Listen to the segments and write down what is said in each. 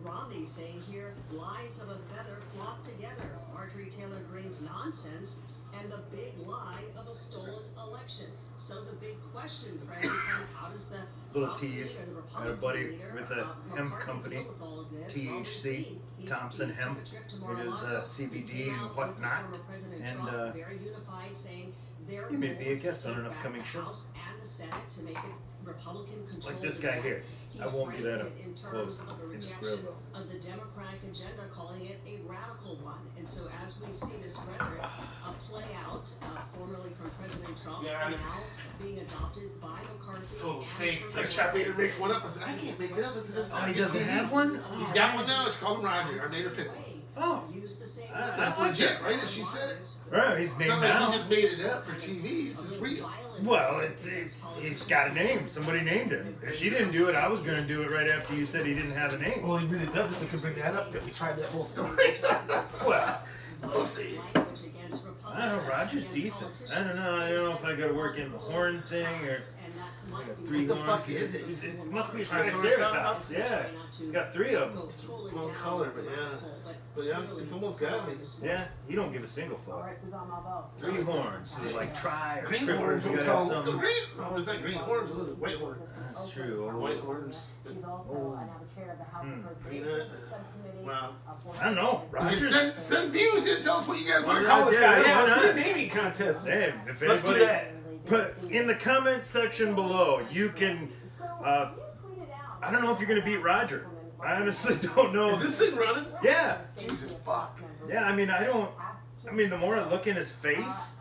Romney saying here, lies of a feather flock together. Marjorie Taylor Greene's nonsense and the big lie of a stolen election. So the big question, Fred, becomes how does the little tease. I had a buddy with a hemp company, THC, Thompson Hemp. It is CBD and whatnot. And he may be a guest on an upcoming show. Like this guy here. I won't be that up close in his grill though. Of the Democratic agenda, calling it a radical one. And so as we see this rhetoric play out, formerly from President Trump, now being adopted by McCarthy. So fake. I tried to make one up. I said, I can't make it up. Oh, he doesn't have one? He's got one now. It's called Roger. I made her pick one. Oh, that's legit, right? As she said it. Right, he's named now. He just made it up for TV. This is real. Well, he's got a name. Somebody named him. If she didn't do it, I was going to do it right after you said he didn't have a name. Well, he really doesn't. We can bring that up. That we tried that whole story. Well, we'll see. I don't know. Roger's decent. I don't know if I got to work in the horn thing or. Three what the horns. fuck is it? It must be a triceratops. Yeah, he's got three of them. Wrong color, but yeah, it's almost got me. Yeah, you don't give a single fuck. Three horns, so like tri or Green triple. horns. You We gotta call have them something. green. No, it's not green horns. What is it? White horns. That's true. Or white horns. She's also now the chair of the House Appropriations Subcommittee. Wow. I don't know. You Rogers. can send views in. Tell us what you guys want to Well, call this yeah, guy. yeah, why Let's do a not? naming contest. Hey, if Let's do anybody, that. put in the comment section below. You can. I don't know if you're gonna beat Roger. I honestly don't know. Is this thing running? Yeah. Jesus fuck. Yeah. I mean, the more I look in his face,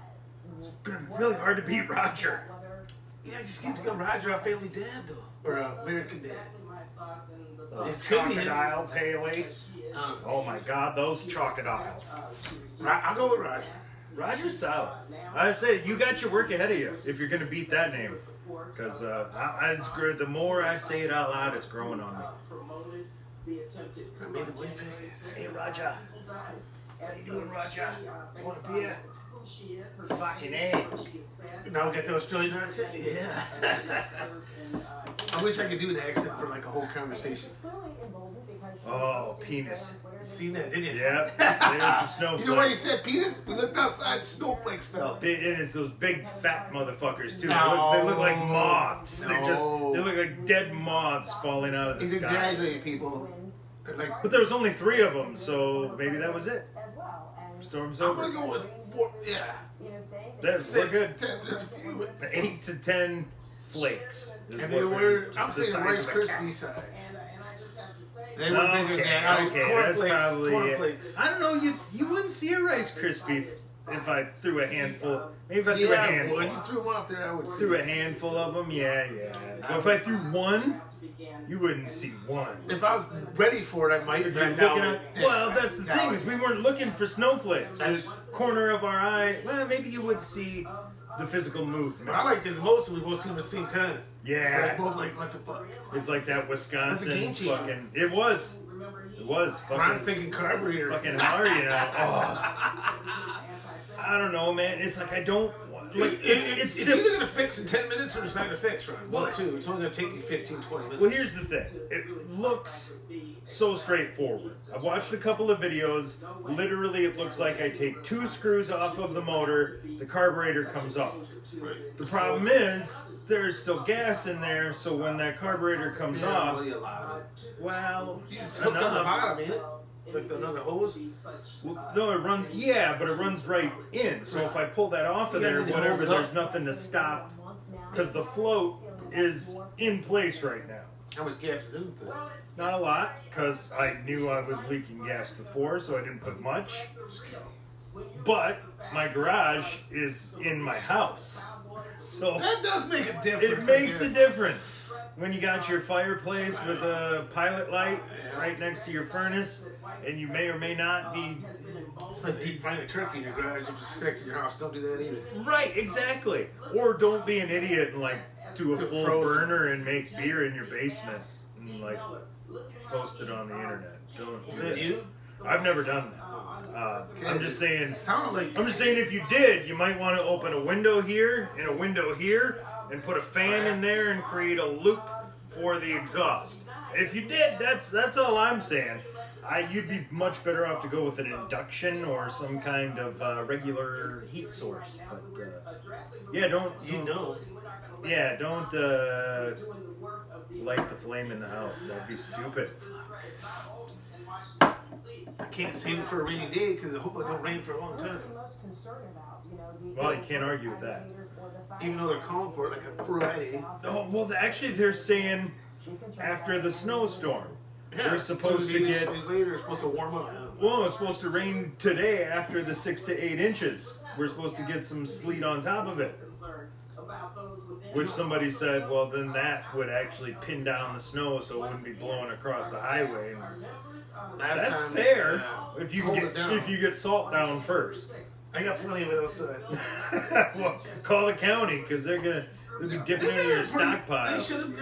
it's gonna be really hard to beat Roger. Yeah, just keep becoming Roger, our family dad, though. Or American dad. Those crocodiles, Haley. Oh my God, those crocodiles. I'll go with Roger. Roger's solid. I say you got your work ahead of you if you're gonna beat that name, because it's good. The more I say it out loud, it's growing on me. I made the white pick. Hey Roger, how you doing, Roger? Want a beer? Fucking A. Now we got the Australian accent? Yeah. I wish I could do an accent for like a whole conversation. Oh, penis. You seen that, didn't you? Yep. There's the snowflake. You know why you said penis? We looked outside, snowflakes fell. It is those big fat motherfuckers too. No. They look like moths. No. They look like dead moths falling out of the He's sky. exaggerating, people. They're like, But there was only 3 of them, so maybe that was it. Storm's I'm over. gonna go with 4, yeah. We're 6, good. 10, 8 to 10 flakes. is and what they we're- were, just I'm the saying size Rice of a Krispie cat. size. They were bigger than that. Okay, that's Cornflakes, probably cornflakes. it. I don't know. You wouldn't see a Rice Krispie if I threw a handful. Maybe if I threw a handful. When you threw them off there, I would see. Threw a handful of them. Yeah. But if I threw one, you wouldn't see one. If I was ready for it, I might. If you're looking at, well, that's the thing is we weren't looking for snowflakes. The corner of our eye. Well, maybe you would see the physical movement. But I like this most, we both see them at the same time. Yeah. We're like both like, what the fuck? It's like that Wisconsin game changer. fucking. It was Ron's fucking. thinking carburetor. Fucking hard, you know. Oh. I don't know, man. It's like I don't like. It's either gonna fix in 10 minutes or it's not gonna fix, Ron. One or two. It's only gonna take you 15, 20 minutes. Well, here's the thing. It looks so straightforward. I've watched a couple of videos. Literally, it looks like I take 2 screws off of the motor, the carburetor comes off. Right. The problem is there's still gas in there, so when that carburetor comes off, Really a lot of it. well, It's hooked on the enough. bottom, ain't it? Like another hose. Well, no, it runs. Yeah, but it runs right in. So if I pull that off of You there, gotta whatever, hold it up. there's nothing to stop because the float is in place right now. How much gas is in the Not a lot, because I knew I was leaking gas before, so I didn't put much. But my garage is in my house, so That does make a difference. it makes a difference when you got your fireplace with a pilot light right next to your furnace, and you may or may not be. It's like deep frying a turkey in your garage. If it's affecting your house, don't do that either. Right, exactly. Or don't be an idiot and like do a Do full frozen. burner and make beer in your basement and like post it on the internet. Don't Is do that you? I've never done that. I'm just saying. It sounded like. I'm just saying if you did, you might want to open a window here and a window here and put a fan in there and create a loop for the exhaust. if you did, that's all I'm saying. You'd be much better off to go with an induction or some kind of regular heat source. But yeah, don't light the flame in the house. That'd be stupid. I can't save it for a rainy day because hopefully it don't rain for a long time. Well, you can't argue with that. Even though they're calling for it like a Friday. Oh well, actually they're saying after the snowstorm. Yeah, we're supposed to get. Days later, it's supposed to warm up. Well, it's supposed to rain today after the 6 to 8 inches. We're supposed to get some sleet on top of it. Which somebody said, well, then that would actually pin down the snow so it wouldn't be blowing across the highway. That's fair if you get salt down first. I got plenty of it outside. Well, call the county because they'll be dipping into your stockpile. They shouldn't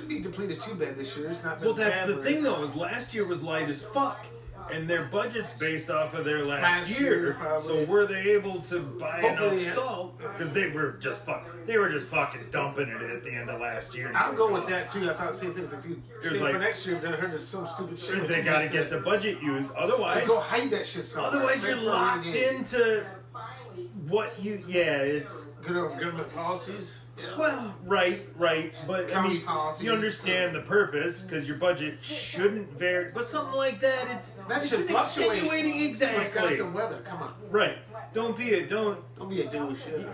be depleted too bad this year. It's not been Well, that's bad the thing though. Is last year was light as fuck, and their budget's based off of their last year. So were they able to buy enough salt? Because they were just fucking dumping it at the end of last year. I'll go with that too. I thought the same thing. Like, dude, same for next year. Then I heard there's some stupid shit. They got to get the budget used. Otherwise, go hide that shit somewhere. Otherwise, you're locked into what you. Yeah, it's good government policies. Yeah. Well, right, but I mean, you understand the purpose because your budget shouldn't vary. But something like that, it's should fluctuate. Extenuating exactly. Wisconsin weather, come on. Right, don't be a douche.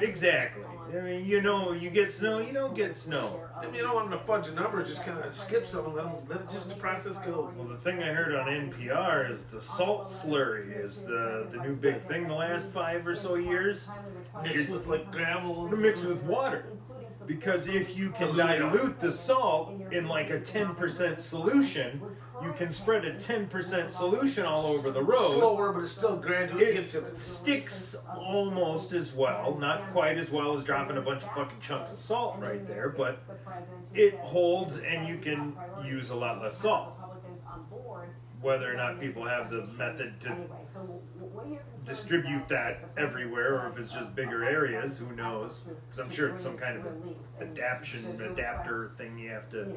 Exactly. I mean, you get snow, you don't get snow. I mean, you don't want them to fudge a number, just kind of skip some of them, let it just the process go. Well, the thing I heard on NPR is the salt slurry is the new big thing the last 5 or so years. Mixed with like gravel. Mixed with water. Because if you can dilute the salt in like a 10% solution, you can spread a 10% solution all over the road. Slower, but it's still gradually it sticks almost as well, not quite as well as dropping a bunch of fucking chunks of salt right there, but it holds and you can use a lot less salt. Whether or not people have the method to distribute that everywhere, or if it's just bigger areas, who knows? Because I'm sure it's some kind of adapter thing you have to.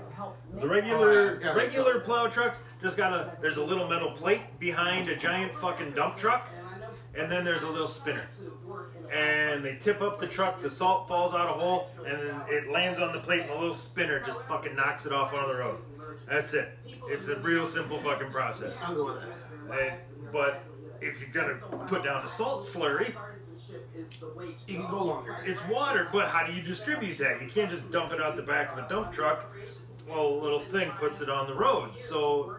The regular plow trucks just there's a little metal plate behind a giant fucking dump truck, and then there's a little spinner. And they tip up the truck, the salt falls out a hole, and then it lands on the plate, and a little spinner just fucking knocks it off on the road. That's it. It's a real simple fucking process. I'll go with that. But if you're gonna put down a salt slurry, you can go longer. It's water, but how do you distribute that? You can't just dump it out the back of a dump truck. Well, a little thing puts it on the road. So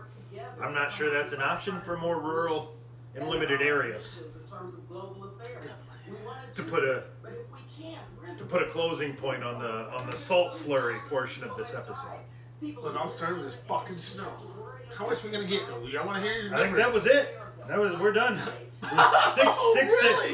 I'm not sure that's an option for more rural and limited areas. To put a closing point on the salt slurry portion of this episode. Well, it all started with this fucking snow. How much are we gonna get? I want to hear your I think that was it. We're done.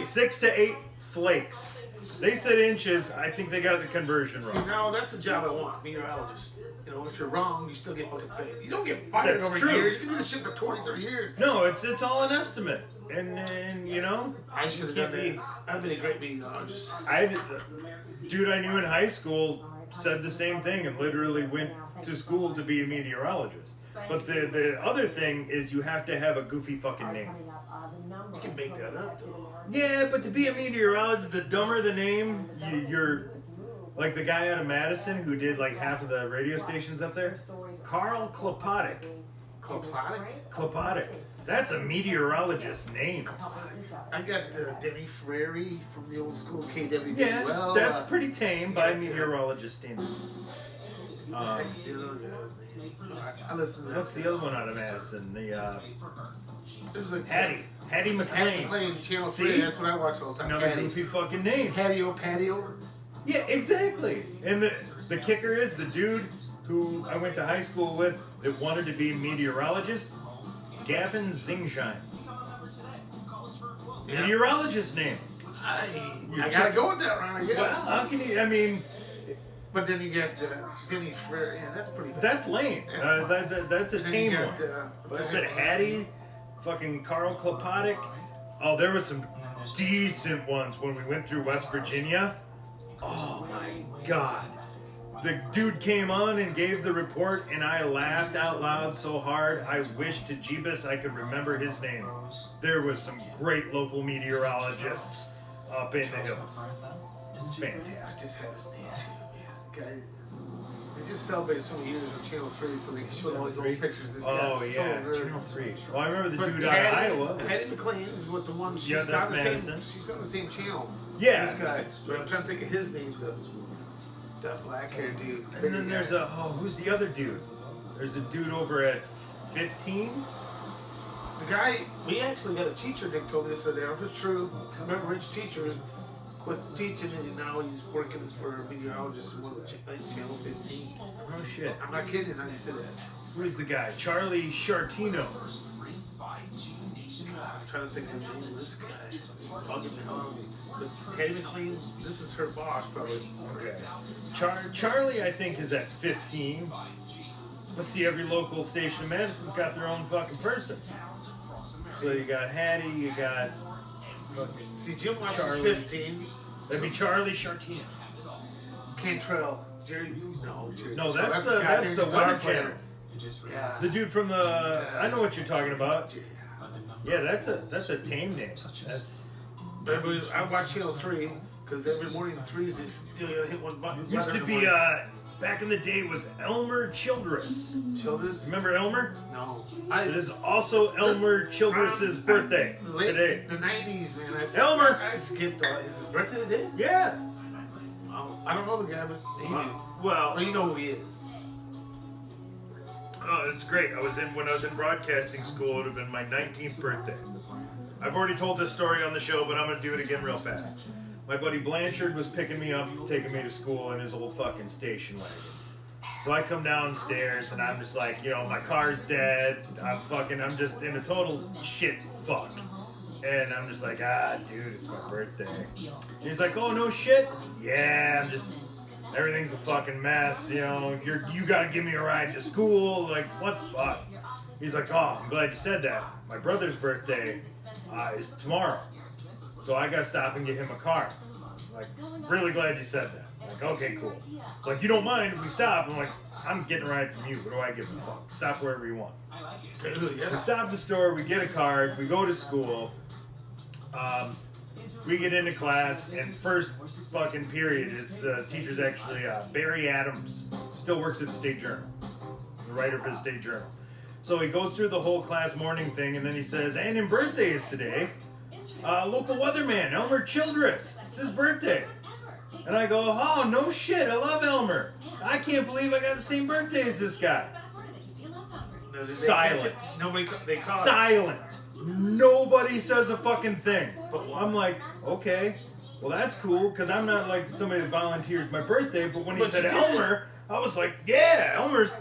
Six to 8 flakes. They said inches. I think they got the conversion wrong. See, now that's a job I want, meteorologist. You know, if you're wrong, you still get fucking paid. You don't get fired over years. You can do this shit for 20, 30 years. No, it's all an estimate. And you know, I should have done that. I've been a great meteorologist. Dude I knew in high school said the same thing and literally went to school to be a meteorologist. But the other thing is you have to have a goofy fucking name. You can make that up, though. Yeah, but to be a meteorologist, the dumber the name, you're like the guy out of Madison who did like half of the radio stations up there. Carl Klopotic. Klopotic. That's a meteorologist's name. I got Denny Frary from the old school KWW. Yeah, that's pretty tame by meteorologist standards. I listen to that. What's the other one out of Madison? Hattie McLean. Hattie McLean, Channel 3, that's what I watch all the time. Another goofy fucking name. Patio. Yeah, exactly. And the kicker is the dude who I went to high school with that wanted to be a meteorologist, Gavin Zingshine. Yeah. Meteorologist name. I gotta go with that, Ron, I guess. Well, how can you, I mean... But then you get Denny Frere. Yeah, that's pretty bad. That's lame. That's a tame one. But I said Hattie, fucking Carl Klopotic. Oh, there was some decent ones when we went through West Virginia. Oh my God. the dude came on and gave the report, and I laughed out loud so hard. I wish to Jeebus I could remember his name. There was some great local meteorologists up in the hills. It's I fantastic. just had his name too, man. Guy, they just celebrated so many years on Channel 3, so they showed all these old pictures. This guy Oh was yeah, so good. Channel 3. Well, I remember the But dude out of Hattie- Iowa. Hattie McLean is with the one. She's Yeah, that's on the Madison. same. She's on the same channel. Yeah. This guy. But I'm trying to think of his name. That black haired dude. And then there's who's the other dude? There's a dude over at 15. The guy, we actually got a teacher, Nick told me this today. If it's true, remember Rich teacher quit teaching and now he's working for a meteorologist in one of the Channel 15. Oh shit. I'm not kidding, I just said that. Who's the guy? Charlie Chartino. God, I'm trying to think of the name of this guy. It's bugging me out. But Hattie McLean's, this is her boss probably. Okay. Charlie, I think, is at 15. Let's see, every local station in Madison's got their own fucking person. So you got Hattie, you got fucking See, Jim Watts is Charlie. 15. That'd be Charlie Chartino. Cantrell. Jerry. No, Jerry. No, Cantrell. that's guy the guitar Weather player. Channel. Yeah. The dude from the I know what you're talking about. Yeah. Yeah, that's a tame name. That's But I watch Channel 3 because every morning the 3s, if you gotta hit one button. used to be back in the day it was Elmer Childress. Childress? Remember Elmer? No. It is also Elmer Childress's birthday today. The 90s, man. Elmer! I skipped all. Is his birthday today? Yeah. I don't know the guy, but he do. Well, Well, you know who he is. oh, it's great. When I was in broadcasting school, it would have been my 19th birthday. I've already told this story on the show, but I'm going to do it again real fast. My buddy Blanchard was picking me up, taking me to school in his old fucking station wagon. So I come downstairs and I'm just like, my car's dead. I'm just in a total shit fuck. And I'm just like, dude, it's my birthday. And he's like, oh, no shit? Yeah, everything's a fucking mess, you gotta give me a ride to school. Like, what the fuck? He's like, oh, I'm glad you said that. My brother's birthday is tomorrow. So I gotta stop and get him a car. Like, really glad you said that. Like, okay, cool. It's like, you don't mind if we stop? I'm like, I'm getting a ride from you. What do I give a fuck? Stop wherever you want. We stop at the store, we get a card, we go to school. We get into class, and first fucking period is the teacher's actually Barry Adams, still works at the State Journal, the writer for the State Journal. So he goes through the whole class morning thing, and then he says, and in birthdays today, local weatherman, Elmer Childress, it's his birthday. And I go, oh, no shit, I love Elmer. I can't believe I got the same birthday as this guy. Silence. They call Silence. Nobody says a fucking thing. I'm like, okay, well that's cool, because I'm not like somebody that volunteers my birthday, but when he said Elmer, I was like, yeah, Elmer's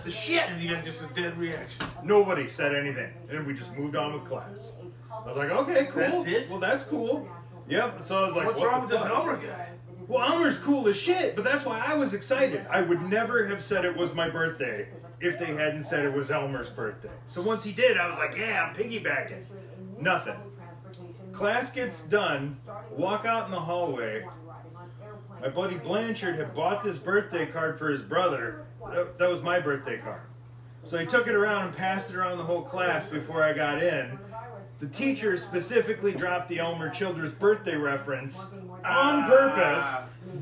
the shit. And you got just a dead reaction. Nobody said anything, and we just moved on with class. I was like, okay, cool. That's it? Well, that's cool. Yep, so I was like, What's what wrong the with this fuck? Elmer guy? Well, Elmer's cool as shit, but that's why I was excited. I would never have said it was my birthday if they hadn't said it was Elmer's birthday. So once he did, I was like, yeah, I'm piggybacking. Nothing. Class gets done, walk out in the hallway. My buddy Blanchard had bought this birthday card for his brother. That was my birthday card. So he took it around and passed it around the whole class before I got in. The teacher specifically dropped the Elmer Childress birthday reference on purpose.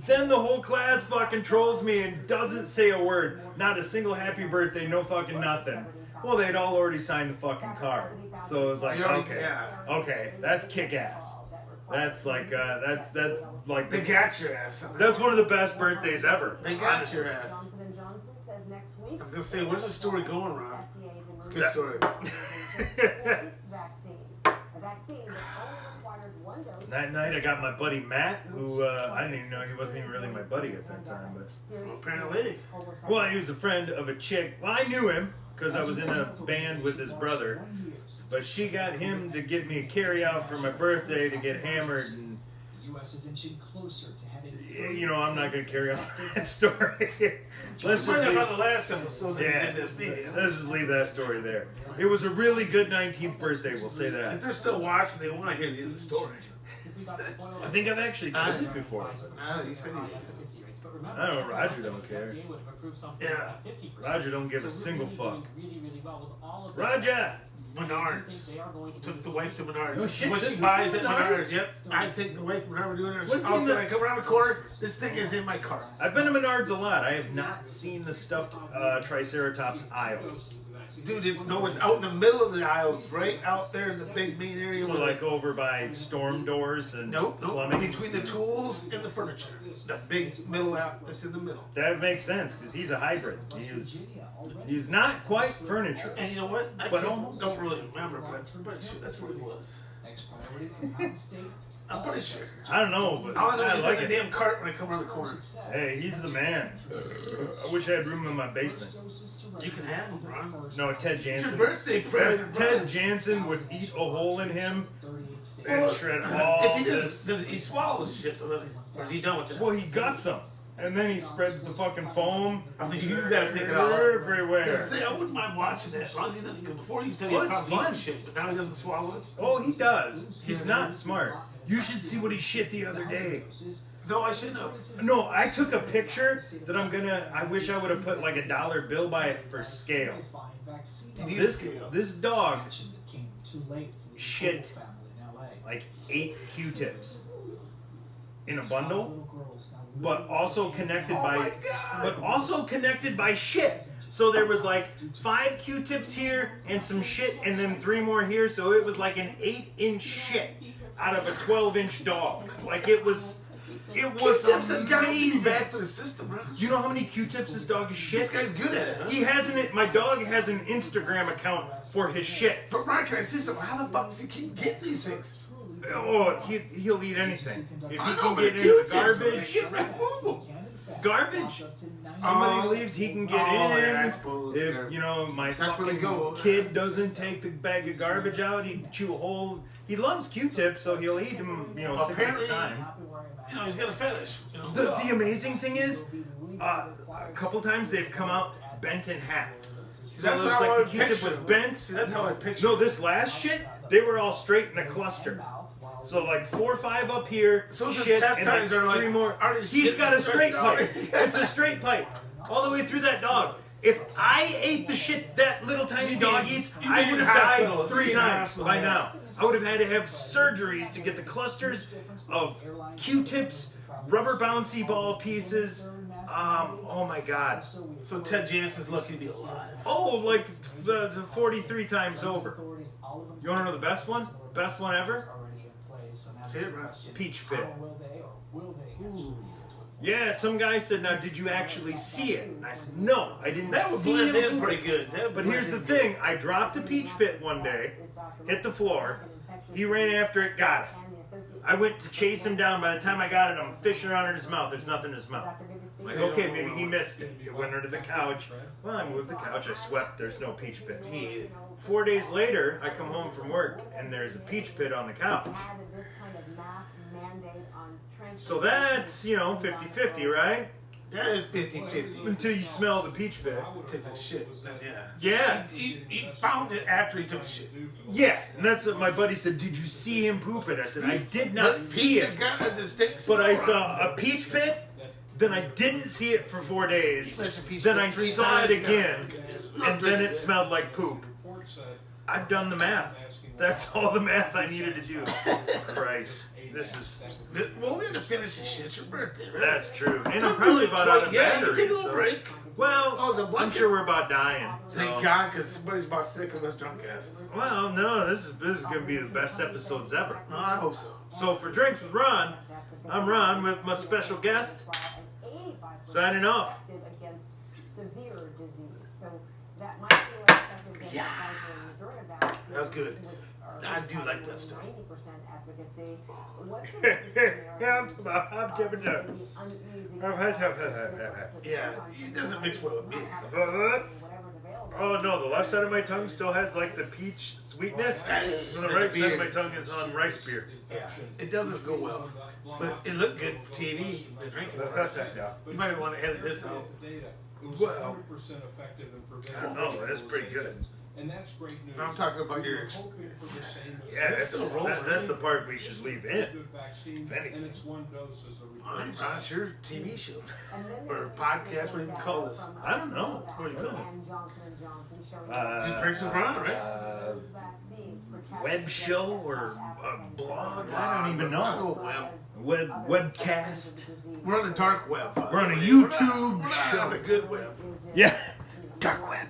Then the whole class fucking trolls me and doesn't say a word. Not a single happy birthday, no fucking nothing. Well, they'd all already signed the fucking card. So it was like, okay, that's kick-ass. That's like, that's like... They got your ass. That's one of the best birthdays ever. They got your ass. I was gonna say, where's the story going, Ron? It's a good story. That night I got my buddy Matt, who I didn't even know, he wasn't even really my buddy at that time, but... Well, apparently. Well, he was a friend of a chick. Well, I knew him because I was in a band with his brother, but she got him to get me a carry-out for my birthday to get hammered, and I'm not going to carry on that story. Let's just about the last episode that yeah, you did this meeting. let's just leave that story there. It was a really good 19th birthday, we'll say If that. they're still watching, they want to hear the end of the story. I think I've actually told it before. No, you said you I don't know, Roger don't care. Yeah. Roger don't give a single fuck. Roger! Menards. Took the wife to Menards. Oh, shit, What this she is buys at Menards? Menards. Yep. I take the wife whenever we're doing it. What's Also, in the- I come around the corner. This thing is in my car. I've been to Menards a lot. I have not seen the stuffed Triceratops aisle. Dude, it's out in the middle of the aisles, right out there in the big main area. So where like over by storm doors and nope, plumbing. between the tools and the furniture. The big middle out that's in the middle. That makes sense because he's a hybrid. He's not quite furniture. And you know what? I But can't- almost. don't really remember, but I'm pretty sure that's what it was. I'm pretty sure. I don't know, but All I know I is like like a it. damn cart when I come around the corner. Hey, he's the man. I wish I had room in my basement. You can have him, Ron. No, Ted It's your Jansen. birthday present. Ted Jansen would eat a hole in him and shred all If he this. does he swallows shit, doesn't he? Or is he done with that? Well, he got some, and then he spreads the fucking foam I mean, you gotta pick it all up. everywhere. Say, I wouldn't mind watching that. As long as he doesn't, 'cause before you said Oh, he it's probably fun. eats shit, but now he doesn't swallow it. Oh, he does. He's not smart. You should see what he shit the other day. No, I shouldn't have. No, I took a picture that I wish I would have put like a dollar bill by it for scale. You need a This scale. dog shit like 8 Q-tips in a bundle, but also connected by shit. So there was like 5 Q-tips here and some shit, and then 3 more here. So it was like an 8-inch shit out of a 12-inch dog. Like it was Q-tips have got to be amazing. bad for the system, bro. You know how many Q-tips this dog is shit? This guy's good at it, huh? He has my dog has an Instagram account for his shits. But Ryan, can I say something? How the fuck does he keep getting these things? Oh, he'll eat anything. If he I know, can but get the into the Q-tips, garbage, remove them. garbage. Somebody leaves, he can get Oh, in. yeah, I suppose, If yeah. you know my That's where they fucking go. kid doesn't take the bag of garbage out, he'd chew a whole. He loves Q-tips, so he'll eat them. 6 at Apparently- a time. You know, he's got a fetish. You know? The amazing thing is, a couple times they've come out bent in half. So that's it was how I like would the Q-tip picture was it. bent. See, that's how I picture No, it. this last shit, they were all straight in a cluster. So like 4 or 5 up here, So the shit, test and like times are like, 3 more. are they He's got a straight stretched out? pipe. It's a straight pipe all the way through that dog. If I ate the shit that little tiny dog eats, you'd I be would in have hospital. died 3 You'd be in times hospital, by yeah. now. I would have had to have surgeries to get the clusters of Q-tips, rubber bouncy ball pieces. Oh my God. So Ted Jansen's lucky to be alive. Oh, like the 43 times over. You want to know the best one? Best one ever? See it, bro? Peach pit. Yeah, some guy said, now did you actually see it? And I said, no, I didn't That would see blend him. in pretty good. That would But blend here's the in thing, I dropped a peach pit one day, hit the floor, he ran after it, got it. I went to chase him down, by the time I got it, I'm fishing around in his mouth, there's nothing in his mouth. I'm like, okay, maybe he missed it. It went under the couch. Well, I moved the couch, I swept, there's no peach pit. He ate it. 4 days later, I come home from work, and there's a peach pit on the couch. So that's, 50-50, right? That is 50-50. Until you smell the peach pit. Takes a shit. Yeah. Yeah. He found it after he took a shit. Yeah, and that's what my buddy said. Did you see him poop it? I said, I did not But see Peach has it. got a distinct But I smell. saw a peach pit, then I didn't see it for 4 days. Such a peach Then pit I 3 saw it times, again, yeah. and then it smelled like poop. I've done the math. That's all the math I needed to do. Christ. This is... Well, we had to finish this shit. It's your birthday, right? That's true. And I'm probably about out of Yeah, you battery. take a little so- break. Well, Oh, is it I'm blanket? sure we're about dying. Thank so- God, because somebody's about sick of us drunk asses. Well, no, this is going to be the best episodes ever. Oh, I hope so. So for Drinks with Ron, I'm Ron with my special guest, signing off. Against severe disease. So that might be less effective than Yeah. Pfizer and Moderna vaccines, That was good. which are I do like that stuff. 90% efficacy. What's the message to Yeah, Americans I'm tipping who it. may be uneasy Oh, about have, the differences Yeah, sometimes it doesn't mix well with me. whatever's available. Oh no, the left side of my tongue still has like the peach sweetness, and the right side of my tongue is on rice beer. Yeah, it doesn't go well. But it looked good for TV, the drinking. Yeah. You might want to edit this out. Well, I don't know, that's pretty good. And that's great news. I'm talking about your Hoping for the same. Yeah, This is a roll, that's the part we should leave in. Good vaccine, If anything. and it's one dose as a I'm replacement. not sure TV show. And then Or there's podcast, what do you data call this? from I don't know. What do you call it? And Johnson & Johnson showing Just drink some rum, right? those vaccines protect Web against show that or South a African blog? disease, I don't even Oh, know. well. Web other webcast. strains of the disease. We're on the dark web. We're on a We're YouTube not show. on the good web. Is in, Yeah, you know, dark web.